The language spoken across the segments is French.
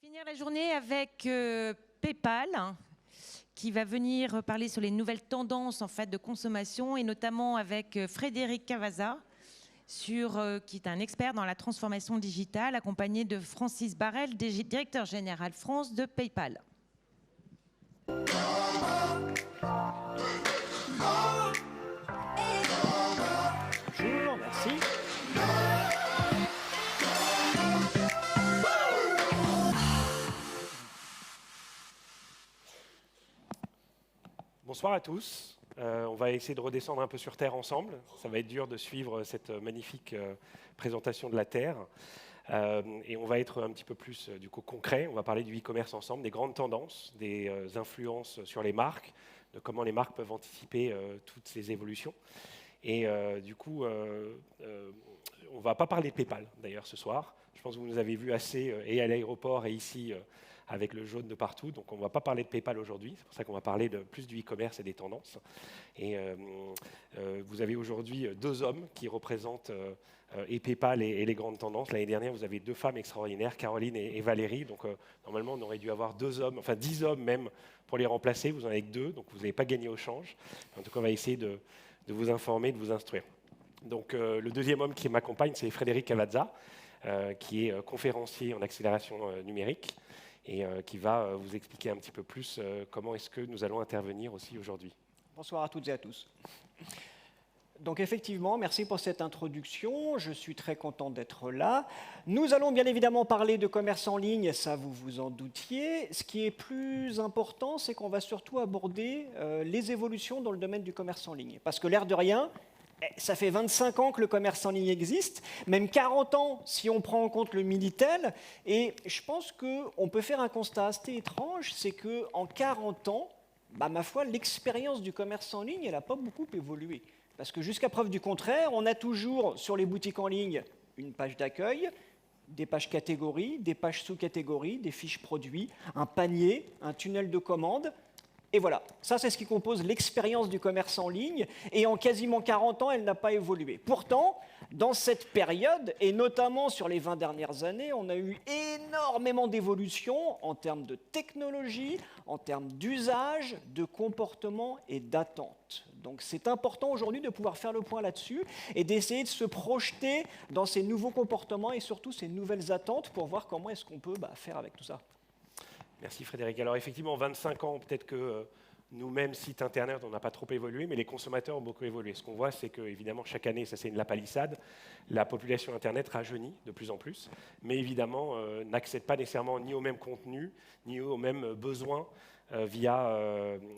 Finir la journée avec PayPal, qui va venir parler sur les nouvelles tendances en fait, de consommation, et notamment avec Frédéric Cavazza, qui est un expert dans la transformation digitale, accompagné de Francis Barrel, directeur général France de PayPal. Bonjour, merci. Bonsoir à tous. On va essayer de redescendre un peu sur Terre ensemble. Ça va être dur de suivre cette magnifique présentation de la Terre. Et on va être un petit peu plus du coup concret. On va parler du e-commerce ensemble, des grandes tendances, des influences sur les marques, de comment les marques peuvent anticiper toutes ces évolutions. Et du coup, on ne va pas parler de PayPal d'ailleurs ce soir. Je pense que vous nous avez vu assez et à l'aéroport et ici avec le jaune de partout. Donc on ne va pas parler de PayPal aujourd'hui. C'est pour ça qu'on va parler plus du e-commerce et des tendances. Et vous avez aujourd'hui deux hommes qui représentent et PayPal et les grandes tendances. L'année dernière, vous avez deux femmes extraordinaires, Caroline et Valérie. Donc normalement, on aurait dû avoir 2 hommes, enfin 10 hommes même pour les remplacer. Vous n'en avez que 2, donc vous n'avez pas gagné au change. En tout cas, on va essayer de vous informer, de vous instruire. Donc le deuxième homme qui m'accompagne, c'est Frédéric Cavazza, qui est conférencier en accélération numérique et qui va vous expliquer un petit peu plus comment est-ce que nous allons intervenir aussi aujourd'hui. Bonsoir à toutes et à tous. Donc effectivement, merci pour cette introduction. Je suis très content d'être là. Nous allons bien évidemment parler de commerce en ligne, ça vous vous en doutiez. Ce qui est plus important, c'est qu'on va surtout aborder les évolutions dans le domaine du commerce en ligne. Parce que l'air de rien, ça fait 25 ans que le commerce en ligne existe, même 40 ans si on prend en compte le Minitel. Et je pense qu'on peut faire un constat assez étrange, c'est qu'en 40 ans, ma foi, l'expérience du commerce en ligne, elle n'a pas beaucoup évolué. Parce que jusqu'à preuve du contraire, on a toujours sur les boutiques en ligne une page d'accueil, des pages catégories, des pages sous-catégories, des fiches produits, un panier, un tunnel de commande. Et voilà, ça c'est ce qui compose l'expérience du commerce en ligne, et en quasiment 40 ans, elle n'a pas évolué. Pourtant, dans cette période, et notamment sur les 20 dernières années, on a eu énormément d'évolutions en termes de technologie, en termes d'usage, de comportement et d'attente. Donc c'est important aujourd'hui de pouvoir faire le point là-dessus et d'essayer de se projeter dans ces nouveaux comportements et surtout ces nouvelles attentes pour voir comment est-ce qu'on peut faire avec tout ça. Merci Frédéric. Alors effectivement, 25 ans, peut-être que nous-mêmes, site internet, on n'a pas trop évolué, mais les consommateurs ont beaucoup évolué. Ce qu'on voit, c'est qu'évidemment, chaque année, ça c'est la palissade, la population internet rajeunit de plus en plus, mais évidemment, n'accède pas nécessairement ni au même contenu, ni aux mêmes besoins via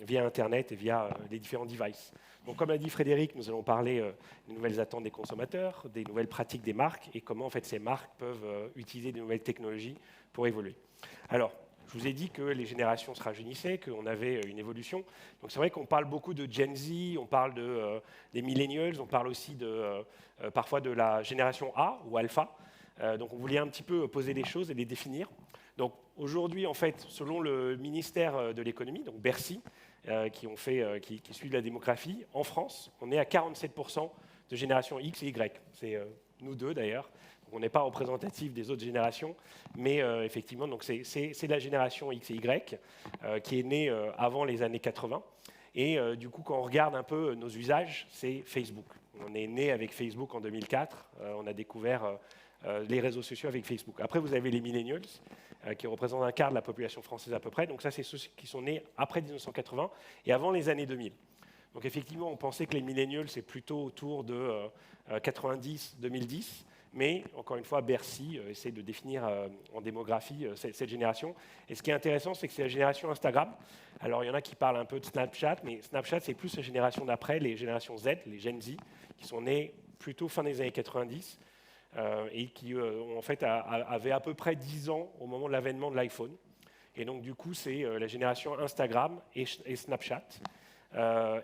internet et via les différents devices. Donc comme l'a dit Frédéric, nous allons parler des nouvelles attentes des consommateurs, des nouvelles pratiques des marques et comment en fait, ces marques peuvent utiliser de nouvelles technologies pour évoluer. Alors, je vous ai dit que les générations se rajeunissaient, qu'on avait une évolution. Donc c'est vrai qu'on parle beaucoup de Gen Z, on parle des millennials, on parle aussi parfois de la génération A ou Alpha. Donc on voulait un petit peu poser les choses et les définir. Donc aujourd'hui, en fait, selon le ministère de l'économie, donc Bercy, qui suit la démographie, en France, on est à 47% de génération X et Y. C'est nous deux d'ailleurs. On n'est pas représentatif des autres générations, mais effectivement, c'est la génération X et Y qui est née avant les années 80. Et du coup, quand on regarde un peu nos usages, c'est Facebook. On est né avec Facebook en 2004. On a découvert les réseaux sociaux avec Facebook. Après, vous avez les millennials qui représentent un quart de la population française à peu près. Donc ça, c'est ceux qui sont nés après 1980 et avant les années 2000. Donc effectivement, on pensait que les millennials, c'est plutôt autour de 90-2010. Mais, encore une fois, Bercy essaie de définir en démographie cette génération. Et ce qui est intéressant, c'est que c'est la génération Instagram. Alors, il y en a qui parlent un peu de Snapchat, mais Snapchat, c'est plus la génération d'après, les générations Z, les Gen Z, qui sont nés plutôt fin des années 90 et qui, en fait, avaient à peu près 10 ans au moment de l'avènement de l'iPhone. Et donc, du coup, c'est la génération Instagram et Snapchat.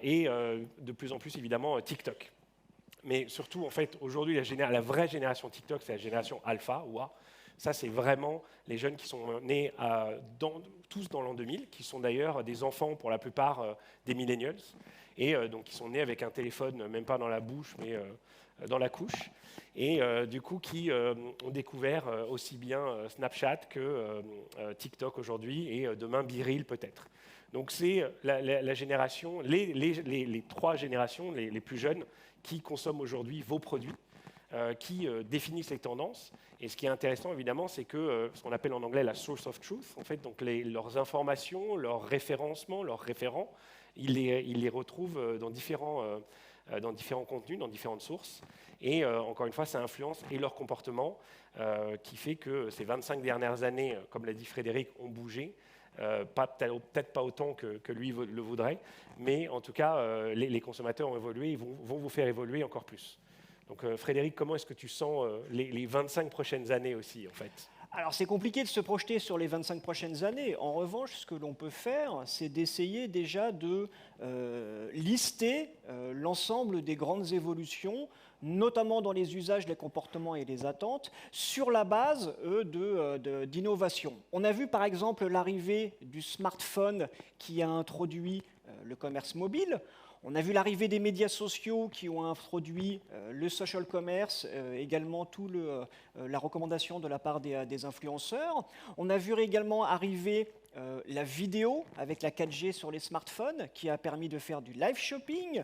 Et de plus en plus, évidemment, TikTok. Mais surtout, en fait, aujourd'hui, la vraie génération TikTok, c'est la génération Alpha ou A. Ça, c'est vraiment les jeunes qui sont nés tous dans l'an 2000, qui sont d'ailleurs des enfants pour la plupart des millennials, et donc qui sont nés avec un téléphone, même pas dans la bouche, mais dans la couche, et du coup qui ont découvert aussi bien Snapchat que TikTok aujourd'hui, et demain BeReal peut-être. Donc c'est la génération, les 3 générations les plus jeunes qui consomment aujourd'hui vos produits, qui définissent les tendances. Et ce qui est intéressant, évidemment, c'est que ce qu'on appelle en anglais la source of truth, en fait, donc leurs informations, leurs référencements, leurs référents, ils les retrouvent dans différents contenus, dans différentes sources. Et encore une fois, ça influence et leur comportement, qui fait que ces 25 dernières années, comme l'a dit Frédéric, ont bougé. Peut-être pas autant que lui le voudrait, mais en tout cas, les consommateurs ont évolué et vont vous faire évoluer encore plus. Donc Frédéric, comment est-ce que tu sens les 25 prochaines années aussi, en fait ? Alors c'est compliqué de se projeter sur les 25 prochaines années. En revanche, ce que l'on peut faire, c'est d'essayer déjà de lister l'ensemble des grandes évolutions, notamment dans les usages, les comportements et les attentes, sur la base d'innovation. On a vu par exemple l'arrivée du smartphone qui a introduit le commerce mobile. On a vu l'arrivée des médias sociaux qui ont introduit le social commerce, également la recommandation de la part des influenceurs. On a vu également arriver la vidéo avec la 4G sur les smartphones qui a permis de faire du live shopping.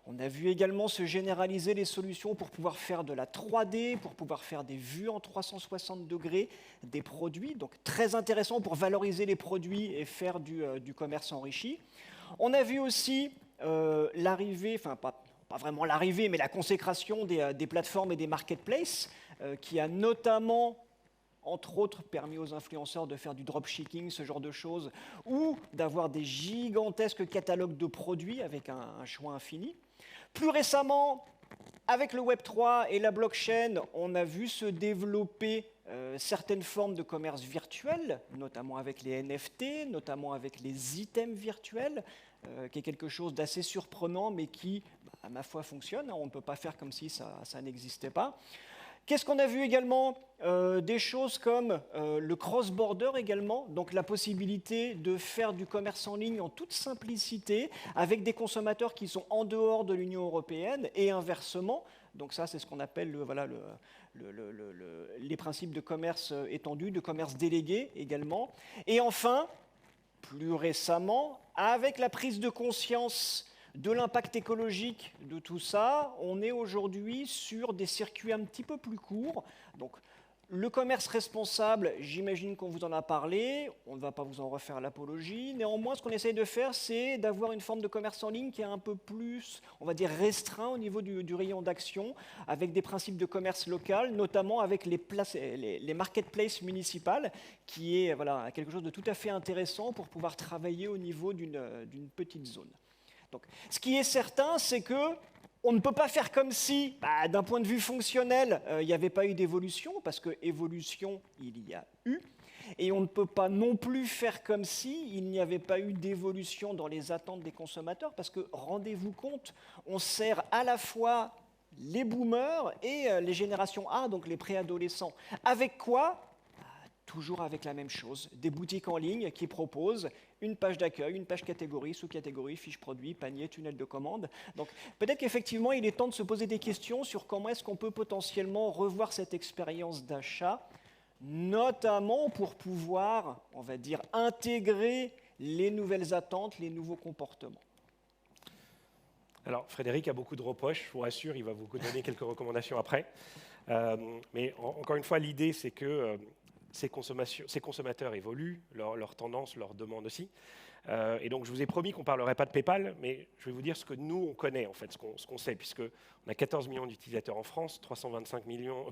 On a vu également se généraliser les solutions pour pouvoir faire de la 3D, pour pouvoir faire des vues en 360 degrés des produits. Donc très intéressant pour valoriser les produits et faire du commerce enrichi. On a vu aussi l'arrivée, enfin pas vraiment l'arrivée, mais la consécration des plateformes et des marketplaces, qui a notamment, entre autres, permis aux influenceurs de faire du dropshipping, ce genre de choses, ou d'avoir des gigantesques catalogues de produits avec un choix infini. Plus récemment, avec le Web3 et la blockchain, on a vu se développer certaines formes de commerce virtuel, notamment avec les NFT, notamment avec les items virtuels, qui est quelque chose d'assez surprenant, mais qui, à ma foi, fonctionne. On ne peut pas faire comme si ça n'existait pas. Qu'est-ce qu'on a vu également? Des choses comme le cross-border également, donc la possibilité de faire du commerce en ligne en toute simplicité avec des consommateurs qui sont en dehors de l'Union européenne et inversement. Donc ça, c'est ce qu'on appelle les principes de commerce étendu, de commerce délégué également. Et enfin, plus récemment, avec la prise de conscience de l'impact écologique de tout ça, on est aujourd'hui sur des circuits un petit peu plus courts. Donc, le commerce responsable, j'imagine qu'on vous en a parlé, on ne va pas vous en refaire l'apologie. Néanmoins, ce qu'on essaye de faire, c'est d'avoir une forme de commerce en ligne qui est un peu plus, on va dire, restreint au niveau du rayon d'action, avec des principes de commerce local, notamment avec les marketplaces municipales, qui est quelque chose de tout à fait intéressant pour pouvoir travailler au niveau d'une petite zone. Donc, ce qui est certain, c'est que on ne peut pas faire comme si, d'un point de vue fonctionnel, il n'y avait pas eu d'évolution, parce que évolution, il y a eu. Et on ne peut pas non plus faire comme si il n'y avait pas eu d'évolution dans les attentes des consommateurs, parce que, rendez-vous compte, on sert à la fois les boomers et les générations A, donc les préadolescents. Avec quoi ? Toujours avec la même chose, des boutiques en ligne qui proposent une page d'accueil, une page catégorie, sous-catégorie, fiche produit, panier, tunnel de commande. Donc peut-être qu'effectivement, il est temps de se poser des questions sur comment est-ce qu'on peut potentiellement revoir cette expérience d'achat, notamment pour pouvoir, on va dire, intégrer les nouvelles attentes, les nouveaux comportements. Alors Frédéric a beaucoup de reproches, je vous rassure, il va vous donner quelques recommandations après. Mais encore une fois, l'idée, c'est que ces consommateurs évoluent, leurs tendances, leurs demandes aussi. Et donc, je vous ai promis qu'on ne parlerait pas de PayPal, mais je vais vous dire ce que nous, on connaît, en fait, ce qu'on sait, puisqu'on a 14 millions d'utilisateurs en France, 435 millions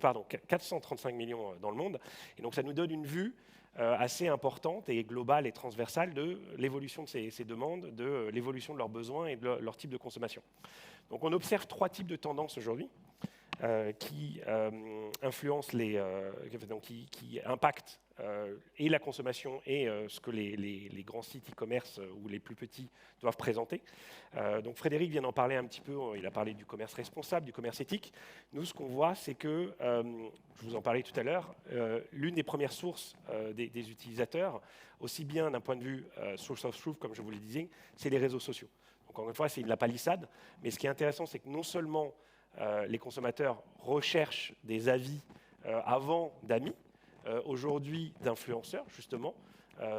dans le monde. Et donc, ça nous donne une vue assez importante et globale et transversale de l'évolution de ces demandes, de l'évolution de leurs besoins et de leur type de consommation. Donc, on observe 3 types de tendances aujourd'hui. Qui influencent qui impactent et la consommation et ce que les grands sites e-commerce ou les plus petits doivent présenter. Donc Frédéric vient d'en parler un petit peu, il a parlé du commerce responsable, du commerce éthique. Nous, ce qu'on voit, c'est que, je vous en parlais tout à l'heure, l'une des premières sources des utilisateurs, aussi bien d'un point de vue source of truth, comme je vous le disais, c'est les réseaux sociaux. Donc encore une fois, c'est de la palissade, mais ce qui est intéressant, c'est que non seulement les consommateurs recherchent des avis avant d'amis, aujourd'hui d'influenceurs, justement,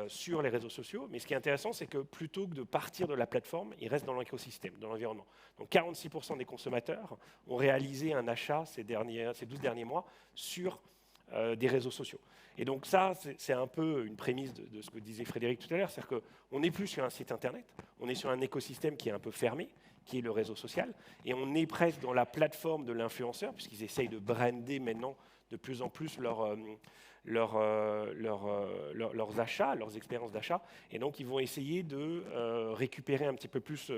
sur les réseaux sociaux. Mais ce qui est intéressant, c'est que plutôt que de partir de la plateforme, ils restent dans l'écosystème, dans l'environnement. Donc 46% des consommateurs ont réalisé un achat ces 12 derniers mois sur des réseaux sociaux. Et donc ça, c'est un peu une prémisse de ce que disait Frédéric tout à l'heure, c'est-à-dire qu'on n'est plus sur un site internet, on est sur un écosystème qui est un peu fermé, qui est le réseau social, et on est presque dans la plateforme de l'influenceur, puisqu'ils essayent de brander maintenant de plus en plus leurs achats, leurs expériences d'achat, et donc ils vont essayer de récupérer un petit peu plus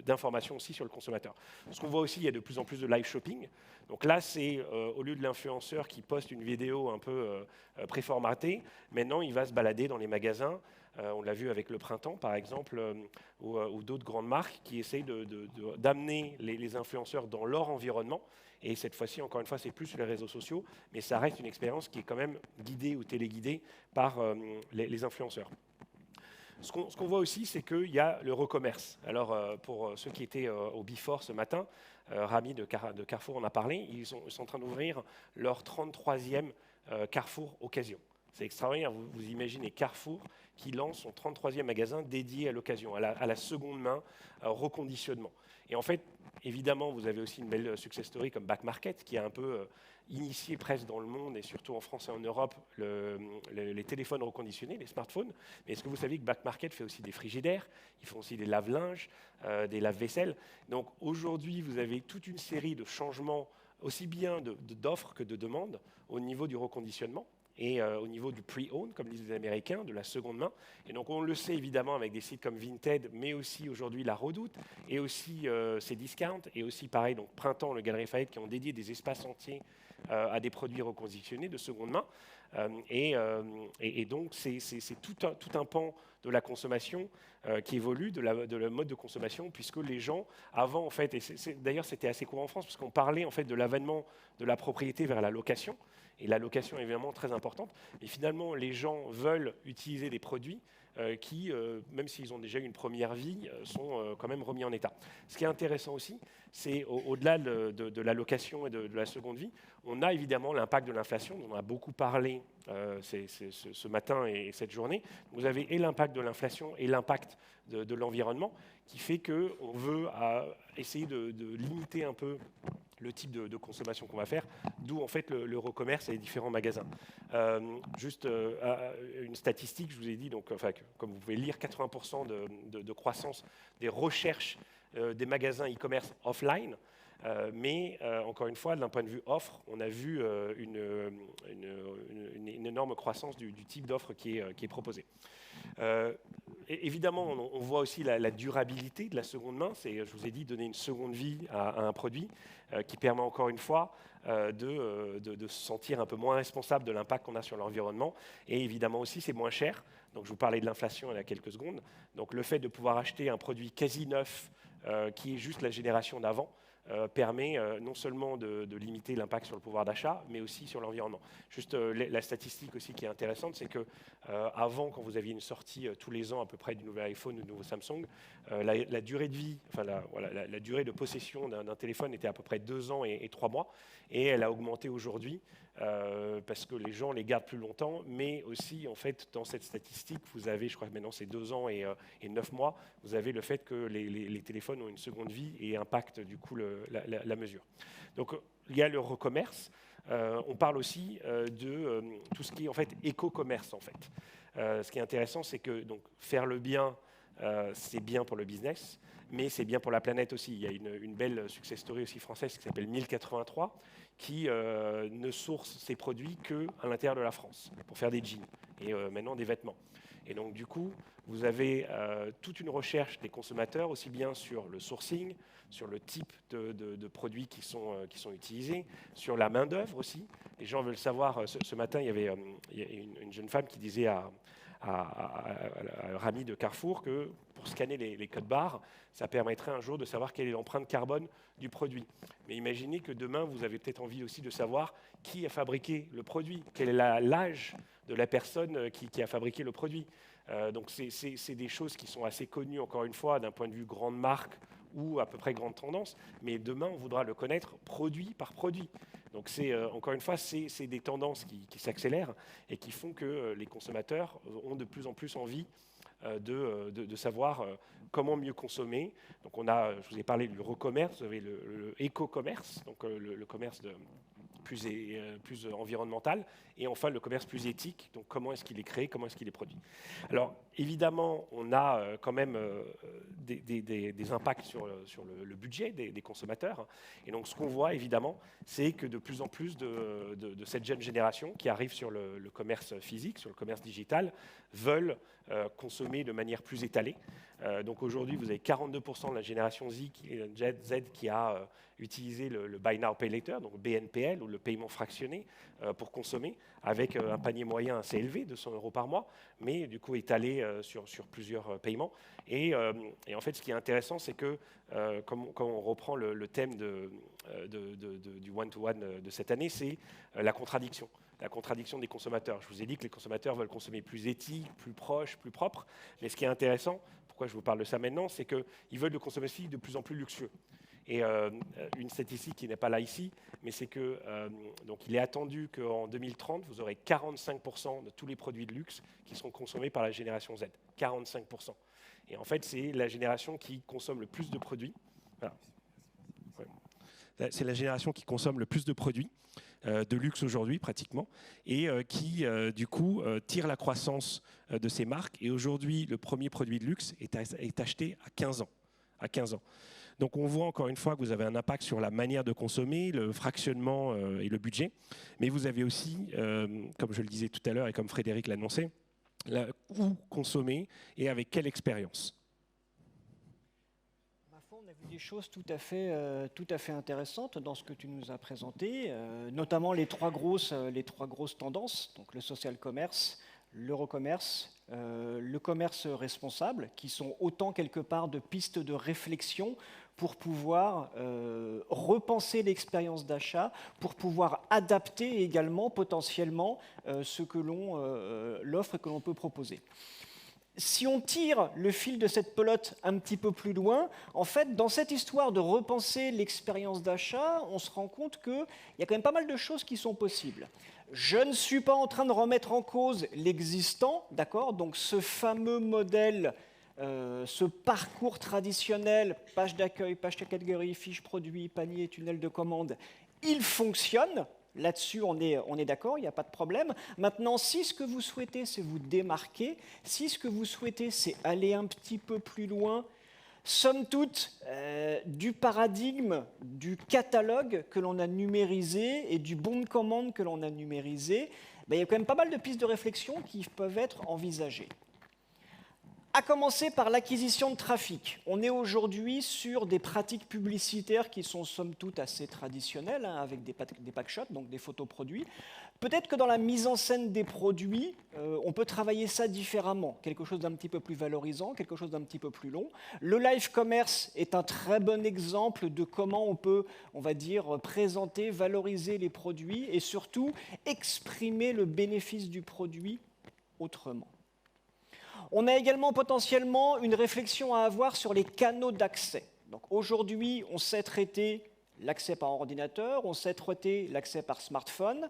d'informations aussi sur le consommateur. Ce qu'on voit aussi, il y a de plus en plus de live shopping. Donc là, c'est au lieu de l'influenceur qui poste une vidéo un peu préformatée, maintenant il va se balader dans les magasins. On l'a vu avec le printemps, par exemple, ou d'autres grandes marques qui essayent d'amener les influenceurs dans leur environnement. Et cette fois-ci, encore une fois, c'est plus sur les réseaux sociaux, mais ça reste une expérience qui est quand même guidée ou téléguidée par les influenceurs. Ce qu'on voit aussi, c'est qu'il y a le recommerce. Alors, pour ceux qui étaient au Before ce matin, Rami de Carrefour en a parlé, ils sont en train d'ouvrir leur 33e Carrefour Occasion. C'est extraordinaire, vous imaginez Carrefour qui lance son 33e magasin dédié à l'occasion, à la seconde main, reconditionnement. Et en fait, évidemment, vous avez aussi une belle success story comme Back Market qui a un peu initié presque dans le monde et surtout en France et en Europe les téléphones reconditionnés, les smartphones. Mais est-ce que vous savez que Back Market fait aussi des frigidaires, ils font aussi des lave-linges, des lave-vaisselle. Donc aujourd'hui, vous avez toute une série de changements aussi bien d'offres que de demandes au niveau du reconditionnement et au niveau du pre-owned, comme disent les Américains, de la seconde main. Et donc on le sait évidemment avec des sites comme Vinted, mais aussi aujourd'hui La Redoute, et aussi Cdiscount, et aussi pareil, donc Printemps, le Galeries Lafayette, qui ont dédié des espaces entiers à des produits reconditionnés de seconde main. Et donc c'est tout un pan de la consommation qui évolue, de le mode de consommation, puisque les gens, avant en fait, et d'ailleurs c'était assez courant en France, parce qu'on parlait en fait de l'avènement de la propriété vers la location, et la location est évidemment très importante, mais finalement les gens veulent utiliser des produits qui, même s'ils ont déjà eu une première vie, sont quand même remis en état. Ce qui est intéressant aussi, c'est au-delà de la location et de la seconde vie, on a évidemment l'impact de l'inflation, dont on a beaucoup parlé ce matin et cette journée. Vous avez et l'impact de l'inflation et l'impact de l'environnement, qui fait qu'on veut essayer de limiter un peu le type de consommation qu'on va faire, d'où en fait le recommerce et les différents magasins. Juste une statistique, je vous ai dit, donc, enfin, comme vous pouvez lire, 80% de croissance des recherches des magasins e-commerce offline, mais encore une fois, d'un point de vue offre, on a vu une énorme croissance du type d'offre qui est proposée. Évidemment, on voit aussi la durabilité de la seconde main. C'est, je vous ai dit, donner une seconde vie à un produit qui permet encore une fois de se sentir un peu moins responsable de l'impact qu'on a sur l'environnement. Et évidemment aussi, c'est moins cher. Donc, je vous parlais de l'inflation il y a quelques secondes. Donc, le fait de pouvoir acheter un produit quasi neuf qui est juste la génération d'avant, permet non seulement de limiter l'impact sur le pouvoir d'achat, mais aussi sur l'environnement. Juste la statistique aussi qui est intéressante, c'est que avant, quand vous aviez une sortie tous les ans à peu près du nouvel iPhone ou du nouveau Samsung, la durée de vie, enfin la durée de possession d'un téléphone était à peu près 2 ans et 3 mois, et elle a augmenté aujourd'hui parce que les gens les gardent plus longtemps, mais aussi en fait dans cette statistique, vous avez, je crois que maintenant c'est 2 ans et 9 mois, vous avez le fait que les téléphones ont une seconde vie et impactent du coup la mesure. Donc il y a le recommerce. On parle aussi de tout ce qui est en fait éco-commerce en fait. Ce qui est intéressant, c'est que donc faire le bien, c'est bien pour le business, mais c'est bien pour la planète aussi. Il y a une belle success story aussi française qui s'appelle 1083, qui ne source ses produits qu'à l'intérieur de la France pour faire des jeans et maintenant des vêtements. Et donc du coup, vous avez toute une recherche des consommateurs, aussi bien sur le sourcing, sur le type de produits qui sont utilisés, sur la main-d'œuvre aussi. Les gens veulent savoir, ce matin, il y avait une jeune femme qui disait à Rami de Carrefour que pour scanner les codes barres, ça permettrait un jour de savoir quelle est l'empreinte carbone du produit. Mais imaginez que demain, vous avez peut-être envie aussi de savoir qui a fabriqué le produit, quel est l'âge de la personne qui a fabriqué le produit. Donc c'est des choses qui sont assez connues, encore une fois, d'un point de vue grande marque ou à peu près grande tendance, mais demain, on voudra le connaître produit par produit. Donc, encore une fois, c'est des tendances qui s'accélèrent et qui font que les consommateurs ont de plus en plus envie de savoir comment mieux consommer. Donc, je vous ai parlé du recommerce, vous avez le éco-commerce, donc le commerce plus environnemental, et enfin le commerce plus éthique, donc comment est-ce qu'il est créé, comment est-ce qu'il est produit. Alors évidemment, on a quand même des impacts sur le budget des consommateurs, et donc ce qu'on voit évidemment, c'est que de plus en plus de cette jeune génération qui arrive sur le commerce physique, sur le commerce digital, veulent consommer de manière plus étalée. Donc aujourd'hui, vous avez 42% de la génération Z qui a utilisé le Buy Now, Pay Later, donc BNPL, ou le paiement fractionné, pour consommer, avec un panier moyen assez élevé, 200 € par mois, mais du coup étalé sur plusieurs paiements. Et en fait, ce qui est intéressant, c'est que quand on reprend le thème du one-to-one de cette année, c'est la contradiction des consommateurs. Je vous ai dit que les consommateurs veulent consommer plus éthique, plus proche, plus propre, mais ce qui est intéressant, pourquoi je vous parle de ça maintenant, c'est qu'ils veulent de consommer de plus en plus luxueux. Et une statistique qui n'est pas là ici, mais c'est que donc il est attendu qu'en 2030, vous aurez 45% de tous les produits de luxe qui seront consommés par la génération Z. 45%. Et en fait, c'est la génération qui consomme le plus de produits. Voilà. Ouais. C'est la génération qui consomme le plus de produits de luxe aujourd'hui, pratiquement, et qui, du coup, tire la croissance de ces marques. Et aujourd'hui, le premier produit de luxe est acheté à 15 ans. À 15 ans. Donc on voit encore une fois que vous avez un impact sur la manière de consommer, le fractionnement et le budget, mais vous avez aussi, comme je le disais tout à l'heure et comme Frédéric l'annonçait, où consommer et avec quelle expérience. On a vu des choses tout à fait intéressantes dans ce que tu nous as présenté, notamment les trois grosses tendances, donc le social commerce, l'eurocommerce, le commerce responsable, qui sont autant quelque part de pistes de réflexion pour pouvoir repenser l'expérience d'achat, pour pouvoir adapter également potentiellement l'offre que l'on peut proposer. Si on tire le fil de cette pelote un petit peu plus loin, en fait, dans cette histoire de repenser l'expérience d'achat, on se rend compte qu'il y a quand même pas mal de choses qui sont possibles. Je ne suis pas en train de remettre en cause l'existant, d'accord ? Donc ce fameux modèle, ce parcours traditionnel, page d'accueil, page de catégorie, fiche produit, panier, tunnel de commande, il fonctionne. Là-dessus, on est d'accord, il n'y a pas de problème. Maintenant, si ce que vous souhaitez, c'est vous démarquer, si ce que vous souhaitez, c'est aller un petit peu plus loin, somme toute, du paradigme, du catalogue que l'on a numérisé et du bon de commande que l'on a numérisé, il y a quand même pas mal de pistes de réflexion qui peuvent être envisagées. À commencer par l'acquisition de trafic. On est aujourd'hui sur des pratiques publicitaires qui sont somme toute assez traditionnelles, avec des packshots, donc des photoproduits. Peut-être que dans la mise en scène des produits, on peut travailler ça différemment, quelque chose d'un petit peu plus valorisant, quelque chose d'un petit peu plus long. Le live commerce est un très bon exemple de comment on peut, on va dire, présenter, valoriser les produits et surtout exprimer le bénéfice du produit autrement. On a également potentiellement une réflexion à avoir sur les canaux d'accès. Donc aujourd'hui, on sait traiter l'accès par ordinateur, on sait traiter l'accès par smartphone.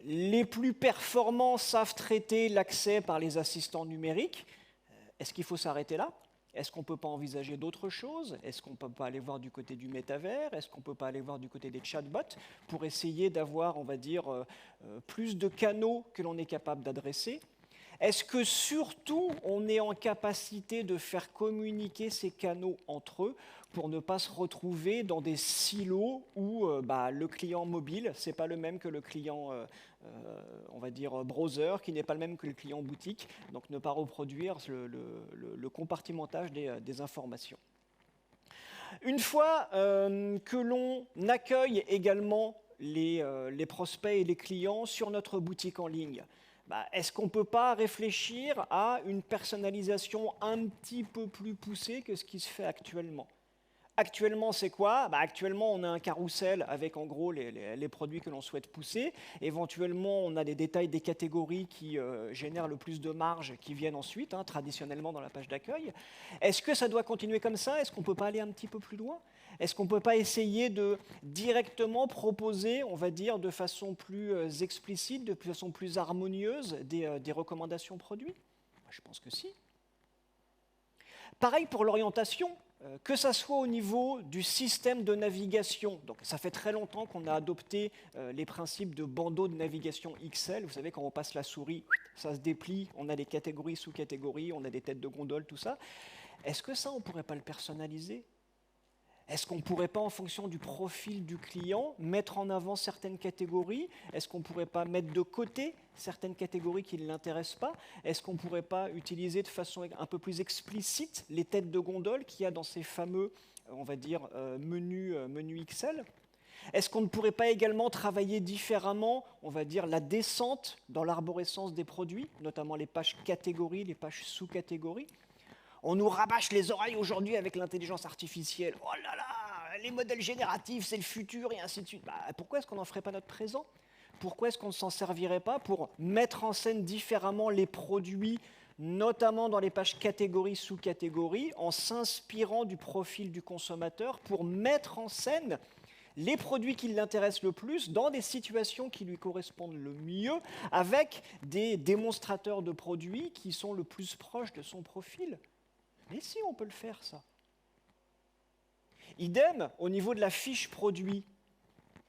Les plus performants savent traiter l'accès par les assistants numériques. Est-ce qu'il faut s'arrêter là ? Est-ce qu'on ne peut pas envisager d'autres choses ? Est-ce qu'on ne peut pas aller voir du côté du métavers ? Est-ce qu'on ne peut pas aller voir du côté des chatbots pour essayer d'avoir, on va dire, plus de canaux que l'on est capable d'adresser ? Est-ce que surtout on est en capacité de faire communiquer ces canaux entre eux pour ne pas se retrouver dans des silos où le client mobile, ce n'est pas le même que le client, on va dire, browser, qui n'est pas le même que le client boutique, donc ne pas reproduire le compartimentage des informations. Une fois que l'on accueille également les prospects et les clients sur notre boutique en ligne, est-ce qu'on ne peut pas réfléchir à une personnalisation un petit peu plus poussée que ce qui se fait actuellement ? Actuellement, c'est quoi? Actuellement, on a un carrousel avec en gros les produits que l'on souhaite pousser. Éventuellement, on a des détails des catégories qui génèrent le plus de marge qui viennent ensuite, traditionnellement dans la page d'accueil. Est-ce que ça doit continuer comme ça? Est-ce qu'on ne peut pas aller un petit peu plus loin? Est-ce qu'on ne peut pas essayer de directement proposer, on va dire, de façon plus explicite, de façon plus harmonieuse, des recommandations produits? Je pense que si. Pareil pour l'orientation. Que ça soit au niveau du système de navigation, donc ça fait très longtemps qu'on a adopté les principes de bandeau de navigation XL. Vous savez, quand on passe la souris, ça se déplie, on a des catégories, sous-catégories, on a des têtes de gondole, tout ça. Est-ce que ça, on ne pourrait pas le personnaliser? Est-ce qu'on ne pourrait pas, en fonction du profil du client, mettre en avant certaines catégories? Est-ce qu'on ne pourrait pas mettre de côté certaines catégories qui ne l'intéressent pas? Est-ce qu'on ne pourrait pas utiliser de façon un peu plus explicite les têtes de gondole qu'il y a dans ces fameux, on va dire, menus XL? Est-ce qu'on ne pourrait pas également travailler différemment, on va dire, la descente dans l'arborescence des produits, notamment les pages catégories, les pages sous-catégories? On nous rabâche les oreilles aujourd'hui avec l'intelligence artificielle. Oh là là, les modèles génératifs, c'est le futur, et ainsi de suite. Pourquoi est-ce qu'on n'en ferait pas notre présent? Pourquoi est-ce qu'on ne s'en servirait pas pour mettre en scène différemment les produits, notamment dans les pages catégories, sous-catégories, en s'inspirant du profil du consommateur pour mettre en scène les produits qui l'intéressent le plus dans des situations qui lui correspondent le mieux, avec des démonstrateurs de produits qui sont le plus proches de son profil? Mais si, on peut le faire, ça. Idem, au niveau de la fiche produit.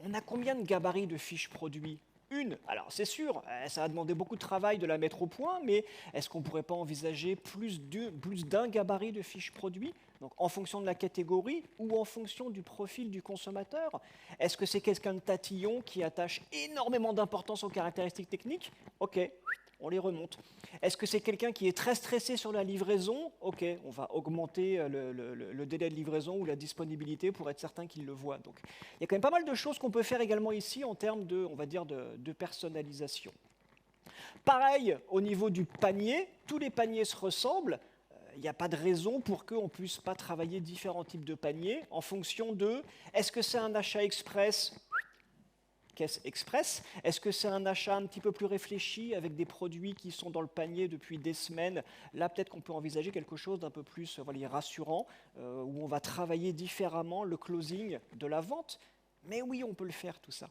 On a combien de gabarits de fiches produit? Une. Alors, c'est sûr, ça va demander beaucoup de travail de la mettre au point, mais est-ce qu'on ne pourrait pas envisager plus d'un gabarit de fiches produit? Donc, en fonction de la catégorie ou en fonction du profil du consommateur? Est-ce que c'est quelqu'un de tatillon qui attache énormément d'importance aux caractéristiques techniques? Ok, on les remonte. Est-ce que c'est quelqu'un qui est très stressé sur la livraison? Ok, on va augmenter le délai de livraison ou la disponibilité pour être certain qu'il le voit. Donc, il y a quand même pas mal de choses qu'on peut faire également ici en termes de, on va dire, de personnalisation. Pareil, au niveau du panier, tous les paniers se ressemblent. Il n'y a pas de raison pour qu'on ne puisse pas travailler différents types de paniers en fonction de, est-ce que c'est un achat express? Caisse express. Est-ce que c'est un achat un petit peu plus réfléchi avec des produits qui sont dans le panier depuis des semaines? Là, peut-être qu'on peut envisager quelque chose d'un peu plus rassurant, où on va travailler différemment le closing de la vente. Mais oui, on peut le faire, tout ça.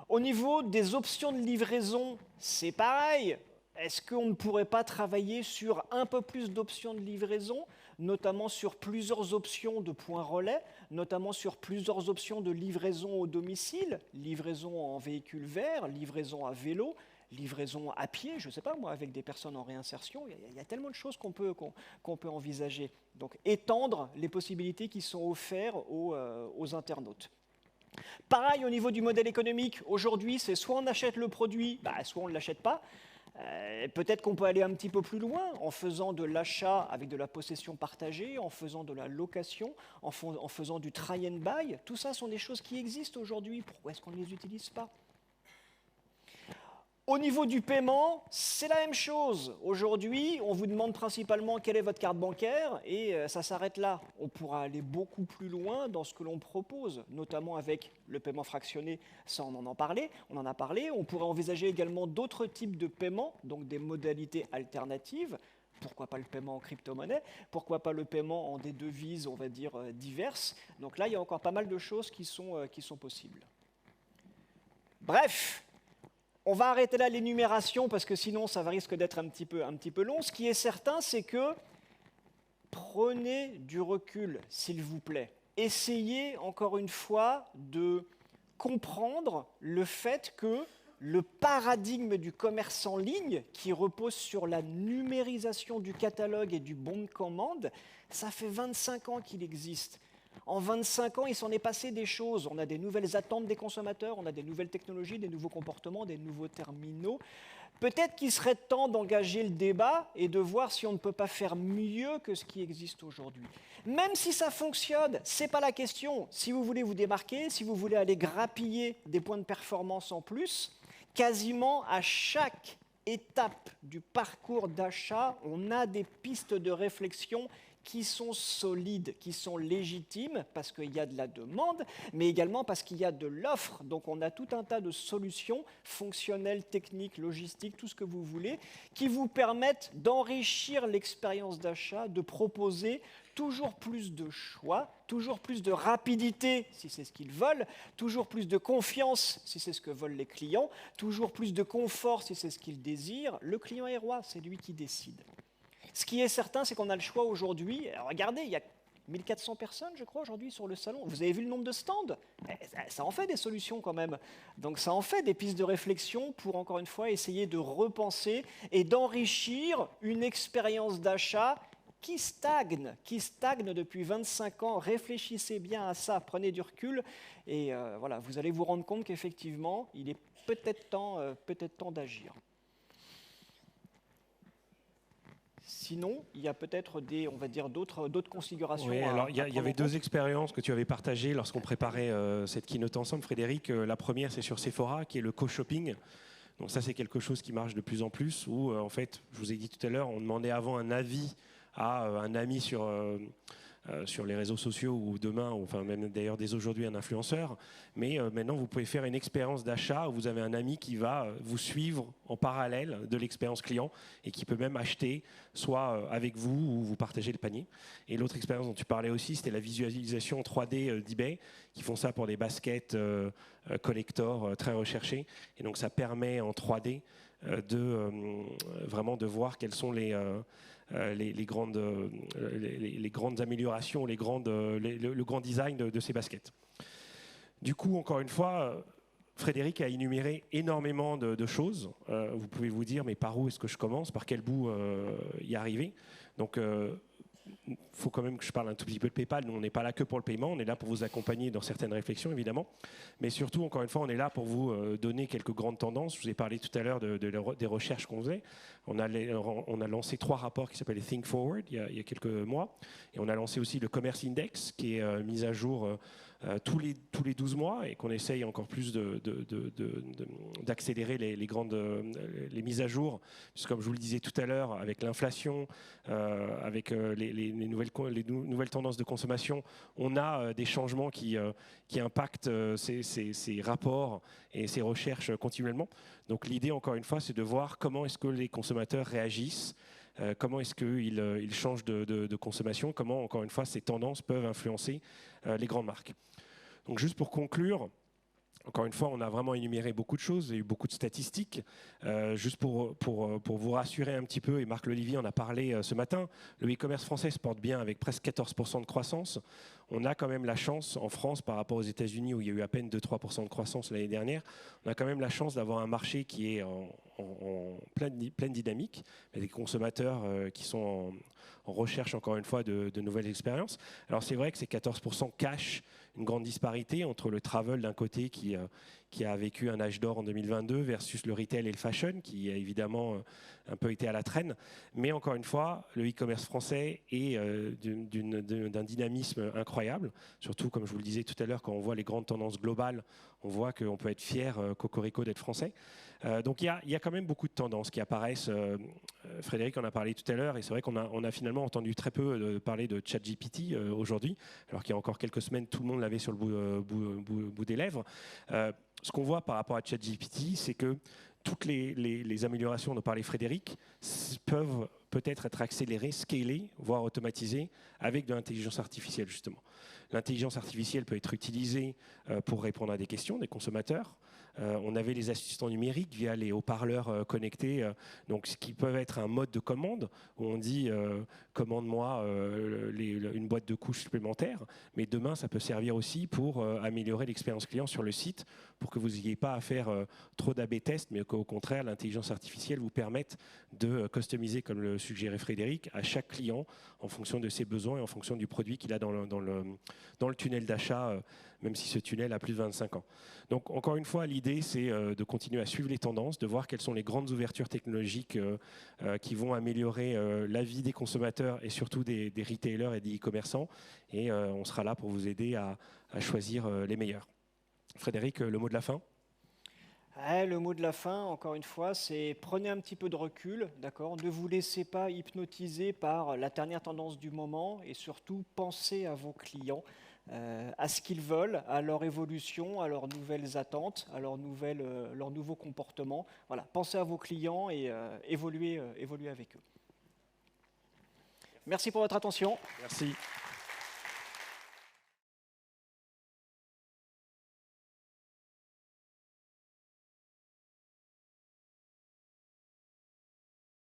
Au niveau des options de livraison, c'est pareil. Est-ce qu'on ne pourrait pas travailler sur un peu plus d'options de livraison, notamment sur plusieurs options de points relais, notamment sur plusieurs options de livraison au domicile, livraison en véhicule vert, livraison à vélo, livraison à pied, je ne sais pas moi, avec des personnes en réinsertion? Il y a tellement de choses qu'on peut envisager. Donc étendre les possibilités qui sont offertes aux internautes. Pareil au niveau du modèle économique, aujourd'hui c'est soit on achète le produit, soit on ne l'achète pas. Peut-être qu'on peut aller un petit peu plus loin en faisant de l'achat avec de la possession partagée, en faisant de la location, en faisant du try and buy. Tout ça sont des choses qui existent aujourd'hui. Pourquoi est-ce qu'on ne les utilise pas? Au niveau du paiement, c'est la même chose. Aujourd'hui, on vous demande principalement quelle est votre carte bancaire et ça s'arrête là. On pourra aller beaucoup plus loin dans ce que l'on propose, notamment avec le paiement fractionné, ça on en a parlé. On pourrait envisager également d'autres types de paiements, donc des modalités alternatives. Pourquoi pas le paiement en crypto-monnaie? Pourquoi pas le paiement en des devises, on va dire, diverses? Donc là, il y a encore pas mal de choses qui sont possibles. Bref, on va arrêter là l'énumération parce que sinon ça risque d'être un petit peu long. Ce qui est certain, c'est que prenez du recul, s'il vous plaît. Essayez encore une fois de comprendre le fait que le paradigme du commerce en ligne, qui repose sur la numérisation du catalogue et du bon de commande, ça fait 25 ans qu'il existe. En 25 ans, il s'en est passé des choses. On a des nouvelles attentes des consommateurs, on a des nouvelles technologies, des nouveaux comportements, des nouveaux terminaux. Peut-être qu'il serait temps d'engager le débat et de voir si on ne peut pas faire mieux que ce qui existe aujourd'hui. Même si ça fonctionne, ce n'est pas la question. Si vous voulez vous démarquer, si vous voulez aller grappiller des points de performance en plus, quasiment à chaque étape du parcours d'achat, on a des pistes de réflexion qui sont solides, qui sont légitimes, parce qu'il y a de la demande, mais également parce qu'il y a de l'offre. Donc on a tout un tas de solutions fonctionnelles, techniques, logistiques, tout ce que vous voulez, qui vous permettent d'enrichir l'expérience d'achat, de proposer toujours plus de choix, toujours plus de rapidité, si c'est ce qu'ils veulent, toujours plus de confiance, si c'est ce que veulent les clients, toujours plus de confort, si c'est ce qu'ils désirent. Le client est roi, c'est lui qui décide. Ce qui est certain, c'est qu'on a le choix aujourd'hui. Regardez, il y a 1400 personnes, je crois, aujourd'hui sur le salon. Vous avez vu le nombre de stands? Ça en fait des solutions quand même. Donc ça en fait des pistes de réflexion pour, encore une fois, essayer de repenser et d'enrichir une expérience d'achat qui stagne depuis 25 ans. Réfléchissez bien à ça, prenez du recul et voilà, vous allez vous rendre compte qu'effectivement, il est peut-être temps d'agir. Sinon, il y a peut-être d'autres configurations. Oui, alors il y avait deux expériences que tu avais partagées lorsqu'on préparait cette keynote ensemble, Frédéric. La première, c'est sur Sephora, qui est le co-shopping. Donc ça, c'est quelque chose qui marche de plus en plus, où en fait, je vous ai dit tout à l'heure, on demandait avant un avis à un ami sur les réseaux sociaux ou demain, ou enfin même d'ailleurs dès aujourd'hui un influenceur. Mais maintenant, vous pouvez faire une expérience d'achat où vous avez un ami qui va vous suivre en parallèle de l'expérience client et qui peut même acheter soit avec vous ou vous partagez le panier. Et l'autre expérience dont tu parlais aussi, c'était la visualisation 3D d'eBay, qui font ça pour des baskets collector très recherchées. Et donc ça permet en 3D vraiment de voir quelles sont les grandes améliorations, le grand design de ces baskets. Du coup, encore une fois, Frédéric a énuméré énormément de choses. Vous pouvez vous dire, mais par où est-ce que je commence? Par quel bout y arriver? Donc, il faut quand même que je parle un tout petit peu de PayPal. Nous, on n'est pas là que pour le paiement, on est là pour vous accompagner dans certaines réflexions, évidemment. Mais surtout, encore une fois, on est là pour vous donner quelques grandes tendances. Je vous ai parlé tout à l'heure des recherches qu'on faisait. On a lancé 3 rapports qui s'appellent Think Forward il y a quelques mois. Et on a lancé aussi le Commerce Index, qui est mis à jour tous les 12 mois et qu'on essaye encore plus d'accélérer les mises à jour. Puisque, comme je vous le disais tout à l'heure, avec l'inflation, avec les nouvelles tendances de consommation, on a des changements qui impactent ces rapports et ces recherches continuellement. Donc l'idée, encore une fois, c'est de voir comment est-ce que les consommateurs réagissent, comment est-ce qu'ils changent de consommation, comment, encore une fois, ces tendances peuvent influencer les grandes marques. Donc juste pour conclure, encore une fois, on a vraiment énuméré beaucoup de choses, il y a eu beaucoup de statistiques. Juste pour vous rassurer un petit peu, et Marc Lolivier en a parlé ce matin, le e-commerce français se porte bien avec presque 14% de croissance. On a quand même la chance, en France, par rapport aux États-Unis où il y a eu à peine 2-3% de croissance l'année dernière, on a quand même la chance d'avoir un marché qui est en pleine dynamique, avec des consommateurs qui sont en recherche, encore une fois, de nouvelles expériences. Alors c'est vrai que ces 14% cachent une grande disparité entre le travel d'un côté qui a vécu un âge d'or en 2022 versus le retail et le fashion qui a évidemment un peu été à la traîne. Mais encore une fois, le e-commerce français est d'un dynamisme incroyable. Surtout, comme je vous le disais tout à l'heure, quand on voit les grandes tendances globales, on voit qu'on peut être fier, cocorico, d'être français. Donc il y a quand même beaucoup de tendances qui apparaissent. Frédéric en a parlé tout à l'heure et c'est vrai qu'on a finalement entendu très peu parler de ChatGPT aujourd'hui, alors qu'il y a encore quelques semaines, tout le monde l'avait sur le bout des lèvres. Ce qu'on voit par rapport à ChatGPT, c'est que toutes les améliorations dont parlait Frédéric peuvent peut-être être accélérées, scalées, voire automatisées avec de l'intelligence artificielle, justement. L'intelligence artificielle peut être utilisée pour répondre à des questions des consommateurs. On avait les assistants numériques via les haut-parleurs connectés, donc ce qui peut être un mode de commande où on dit commande-moi une boîte de couches supplémentaires, mais demain ça peut servir aussi pour améliorer l'expérience client sur le site pour que vous n'ayez pas à faire trop d'A/B tests, mais qu'au contraire l'intelligence artificielle vous permette de customiser, comme le suggérait Frédéric, à chaque client en fonction de ses besoins et en fonction du produit qu'il a dans le tunnel d'achat, même si ce tunnel a plus de 25 ans. Donc encore une fois, l'idée c'est de continuer à suivre les tendances, de voir quelles sont les grandes ouvertures technologiques qui vont améliorer la vie des consommateurs et surtout des retailers et des e-commerçants. Et on sera là pour vous aider à choisir les meilleurs. Frédéric, le mot de la fin? Le mot de la fin, encore une fois, c'est prenez un petit peu de recul, d'accord ? Ne vous laissez pas hypnotiser par la dernière tendance du moment et surtout pensez à vos clients, à ce qu'ils veulent, à leur évolution, à leurs nouvelles attentes, à leurs nouveaux comportements. Voilà, pensez à vos clients et évoluez avec eux. Merci pour votre attention. Merci.